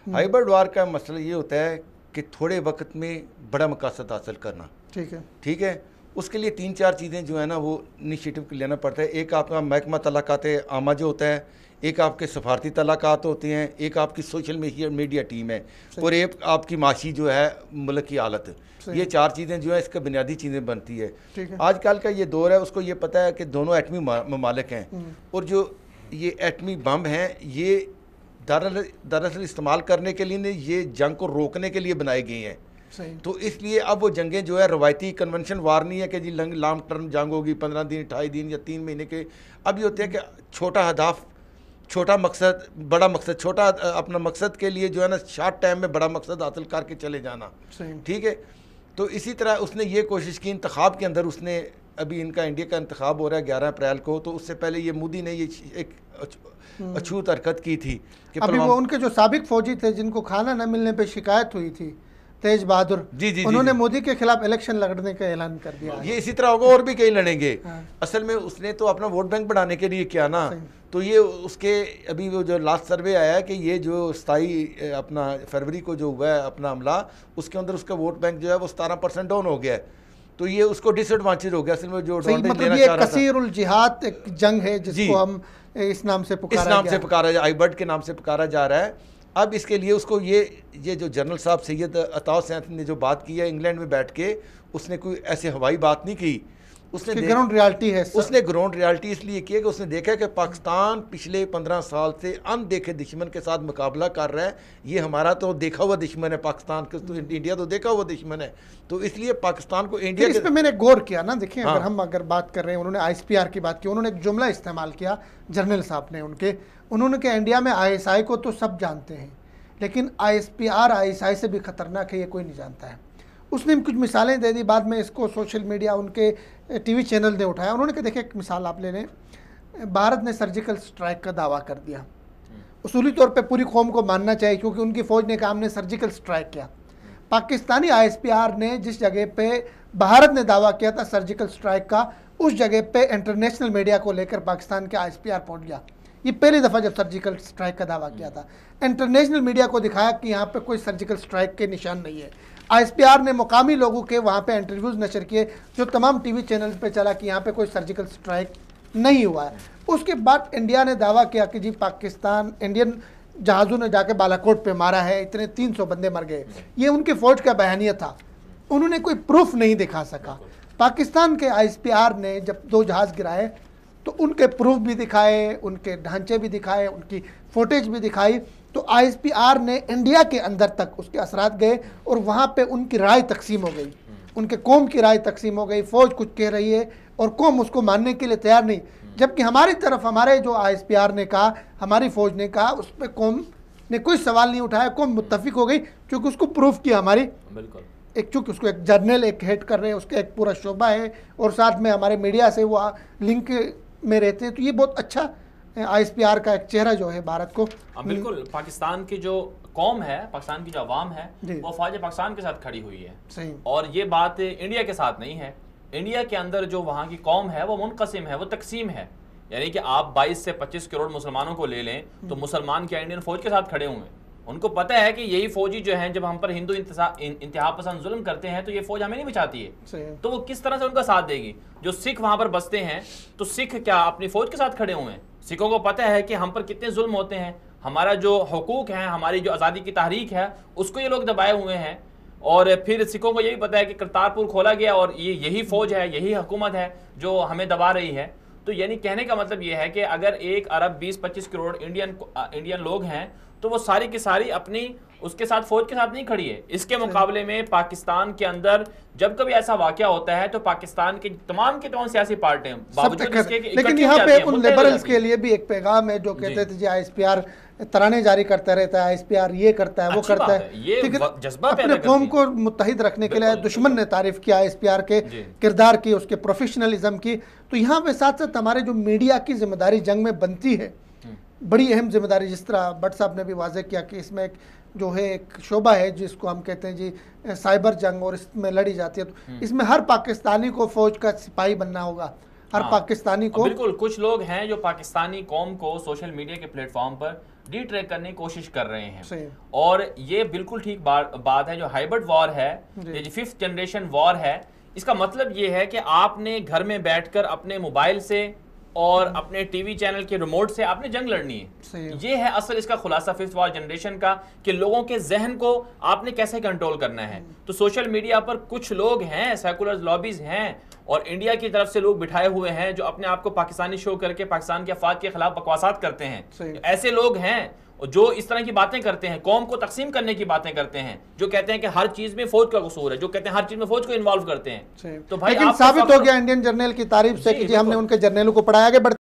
Hybrid वार का मसला ये होता है कि थोड़े वक्त में बड़ा मकसद हासिल करना। ठीक है, उसके लिए 3-4 चीज़ें जो है ना वो इनिशिएटिव लेना पड़ता है। एक आपका महकमा तलाक़ात आमा जो होता है, एक आपके सफारती तलाक़ात होते हैं, एक आपकी सोशल मीडिया टीम है, और एक आपकी माशी जो है मुल्क की हालत। ये 4 चीज़ें जो है इसका बुनियादी चीज़ें बनती है। आजकल का ये दौर है, उसको ये पता है कि दोनों एटमी ममालिक हैं, और जो ये एटमी बम हैं ये दरअसल इस्तेमाल करने के लिए नहीं, ये जंग को रोकने के लिए बनाए गए हैं। तो इसलिए अब वो जंगें जो है रवायती कन्वेंशन वार नहीं है कि जी लॉन्ग टर्म जंग होगी 15 दिन 28 दिन या 3 महीने के। अब ये होते हैं कि छोटा हदाफ, छोटा मकसद, बड़ा मकसद, छोटा अपना मकसद के लिए जो है ना शॉर्ट टाइम में बड़ा मकसद हासिल करके चले जाना। ठीक है, तो इसी तरह उसने ये कोशिश की इंतखाब के अंदर। उसने अभी इनका इंडिया का इंतखाब हो रहा है 11 अप्रैल को, तो उससे पहले ये मोदी ने ये एक अछूत हरकत की थी कि अभी वो उनके जो साबिक फौजी थे जिनको खाना न मिलने पे शिकायत हुई थी, तेज बहादुर, उन्होंने मोदी के खिलाफ इलेक्शन लड़ने का ऐलान कर दिया। ये इसी तरह होगा और भी कई लड़ेंगे। असल में उसने तो अपना वोट बैंक बढ़ाने के लिए किया ना, तो ये उसके अभी वो जो लास्ट सर्वे आया है कि ये जो 27 अपना फरवरी को जो हुआ है अपना हमला, उसके अंदर उसका वोट बैंक जो है वो 17% डाउन हो गया है। तो ये उसको डिसएडवांटेज हो गया असल में जो मतलब ये कसीरुल जिहाद एक जंग है जिसको हम इस नाम से पुकारा हाइब्रिड के नाम से पुकारा जा रहा है। अब इसके लिए उसको ये जो जनरल साहब सैयद अताउर सैयद ने जो बात की है इंग्लैंड में बैठ के, उसने कोई ऐसे हवाई बात नहीं की, उसने ग्राउंड रियलिटी है। उसने ग्राउंड रियलिटी इसलिए की है कि उसने देखा कि पाकिस्तान पिछले 15 साल से अनदेखे दुश्मन के साथ मुकाबला कर रहा है। ये हमारा तो देखा हुआ दुश्मन है पाकिस्तान के, तो इंडिया तो देखा हुआ दुश्मन है, तो इसलिए पाकिस्तान को इंडिया इस पे मैंने गौर किया ना। देखिए अगर बात कर रहे हैं, उन्होंने ISPR की बात की, उन्होंने एक जुमला इस्तेमाल किया जनरल साहब ने, उन्होंने कहा इंडिया में ISI को तो सब जानते हैं, लेकिन ISPR ISI से भी खतरनाक है, ये कोई नहीं जानता है। उसने कुछ मिसालें दे दी, बाद में इसको सोशल मीडिया उनके TV चैनल ने उठाया। उन्होंने कहा देखिए एक मिसाल आप ले लें, भारत ने सर्जिकल स्ट्राइक का दावा कर दिया। उसूली तौर पे पूरी कौम को मानना चाहिए क्योंकि उनकी फ़ौज ने कहा हमने सर्जिकल स्ट्राइक किया। पाकिस्तानी ISPR ने जिस जगह पे भारत ने दावा किया था सर्जिकल स्ट्राइक का, उस जगह पे इंटरनेशनल मीडिया को लेकर पाकिस्तान के ISPR पहुँच गया। ये पहली दफ़ा जब सर्जिकल स्ट्राइक का दावा किया था, इंटरनेशनल मीडिया को दिखाया कि यहाँ पे कोई सर्जिकल स्ट्राइक के निशान नहीं है। ISPR ने मुकामी लोगों के वहाँ पे इंटरव्यूज़ नशर किए जो तमाम TV चैनल्स पे चला कि यहाँ पे कोई सर्जिकल स्ट्राइक नहीं हुआ है। उसके बाद इंडिया ने दावा किया कि जी पाकिस्तान इंडियन जहाज़ों ने जाके बालाकोट पे मारा है, इतने 300 बंदे मर गए। ये उनके फ़ौज का बयानिया था, उन्होंने कोई प्रूफ नहीं दिखा सका। पाकिस्तान के ISPR ने जब 2 जहाज़ गिराए तो उनके प्रूफ भी दिखाए, उनके ढांचे भी दिखाए, उनकी फुटेज भी दिखाई। तो ISPR ने इंडिया के अंदर तक उसके असरात गए और वहाँ पे उनकी राय तकसीम हो गई, उनके कौम की राय तकसीम हो गई। फ़ौज कुछ कह रही है और कौम उसको मानने के लिए तैयार नहीं, जबकि हमारी तरफ हमारे जो ISPR ने कहा, हमारी फ़ौज ने कहा, उस पर कौम ने कोई सवाल नहीं उठाया, कौम मुत्तफिक हो गई क्योंकि उसको प्रूफ किया हमारी। बिल्कुल एक चूँकि उसको एक जर्नल एक हेड कर रहे हैं, उसका एक पूरा शोबा है और साथ में हमारे मीडिया से वो लिंक में रहते हैं, तो ये बहुत अच्छा ISPR का एक चेहरा जो है भारत को। बिल्कुल पाकिस्तान की जो कौम है, पाकिस्तान की जो अवाम है, वो फ़ौज पाकिस्तान के साथ खड़ी हुई है। सही। और ये बात इंडिया के साथ नहीं है। इंडिया के अंदर जो वहाँ की कौम है वो मुनक़सिम है, वो तकसीम है। यानी कि आप 22 से 25 करोड़ मुसलमानों को ले लें तो मुसलमान क्या इंडियन फ़ौज के साथ खड़े हुए हैं। उनको पता है कि यही फौजी जो हैं जब हम पर हिंदू इंतहा पसंद जुल्म करते हैं तो ये फौज हमें नहीं बचाती है, तो वो किस तरह से उनका साथ देगी। जो सिख वहां पर बसते हैं तो सिख क्या अपनी फौज के साथ खड़े हुए हैं। सिखों को पता है कि हम पर कितने जुल्म होते हैं, हमारा जो हुकूक है, हमारी जो आज़ादी की तहरीक है उसको ये लोग दबाए हुए हैं। और फिर सिखों को यही पता है कि करतारपुर खोला गया और ये यही फौज है, यही हुकूमत है जो हमें दबा रही है। तो यानी कहने का मतलब ये है कि अगर 1 अरब 20-25 करोड़ इंडियन लोग हैं तो वो सारी की सारी अपनी उसके साथ फौज के साथ नहीं खड़ी है। इसके मुकाबले में पाकिस्तान के अंदर जब कभी ऐसा वाकया होता है तो पाकिस्तान के तमाम सियासी पार्टियां बावजूद इसके लेकिन यहाँ पे उन लिबरल्स के लिए भी एक पैगाम है जो कहते थे जी ISPR तराने जारी करता रहता है, ISPR ये करता है वो करता है, ये जज्बा अपने कौम को मुत्तहिद रखने के लिए। दुश्मन ने तारीफ किया ISPR के किरदार की, उसके प्रोफेशनलिज्म की। तो यहाँ पे साथ साथ हमारे जो मीडिया की जिम्मेदारी जंग में बनती है, बड़ी अहम जिम्मेदारी, जिस तरह भट्ट साहब ने भी वाज़ेह किया कि इसमें एक जो है एक शोबा है जिसको हम कहते हैं जी साइबर जंग, और इसमें लड़ी जाती है। तो इसमें हर पाकिस्तानी को फौज का सिपाही बनना होगा, हर पाकिस्तानी को। बिल्कुल कुछ लोग हैं जो पाकिस्तानी कौम को सोशल मीडिया के प्लेटफॉर्म पर डिट्रैक्ट करने की कोशिश कर रहे हैं। और ये बिल्कुल ठीक बात है। जो हाइब्रिड वॉर है, ये जो 5th जनरेशन वॉर है, इसका मतलब ये है कि आपने घर में बैठकर अपने मोबाइल से और अपने टीवी चैनल के रिमोट से आपने जंग लड़नी है। ये है असल इसका खुलासा 5th वॉर जनरेशन का, कि लोगों के जहन को आपने कैसे कंट्रोल करना है। तो सोशल मीडिया पर कुछ लोग हैं, सेकुलर लॉबीज हैं और इंडिया की तरफ से लोग बिठाए हुए हैं जो अपने आप को पाकिस्तानी शो करके पाकिस्तान के अफवाद के खिलाफ बकवासात करते हैं। ऐसे लोग हैं जो इस तरह की बातें करते हैं, कौम को तकसीम करने की बातें करते हैं, जो कहते हैं कि हर चीज में फौज का कसूर है, जो कहते हैं हर चीज में फौज को इन्वॉल्व करते हैं। तो भाई साबित हो गया इंडियन जर्नल की तारीफ से कि जी हमने उनके जर्नलों को पढ़ाया। आगे